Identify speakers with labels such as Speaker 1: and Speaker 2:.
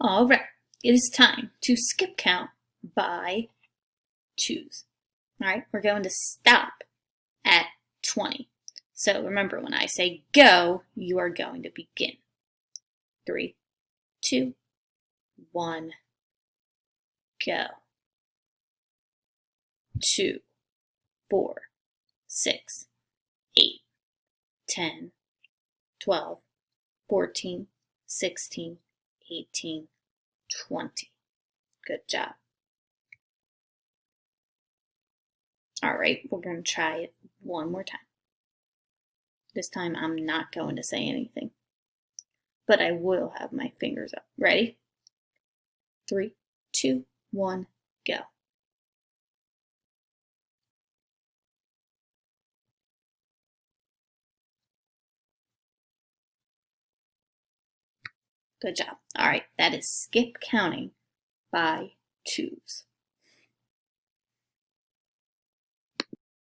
Speaker 1: All right, it is time to skip count by twos. All right, we're going to stop at 20. So remember, when I say go, you are going to begin. 3, 2, 1, go. 2, 4, 6, 8, 10, 12, 14, 16, 18, 20. Good job. All right, we're going to try it one more time. This time I'm not going to say anything, but I will have my fingers up. Ready? 3, 2, 1, go. Good job. All right, that is skip counting by twos.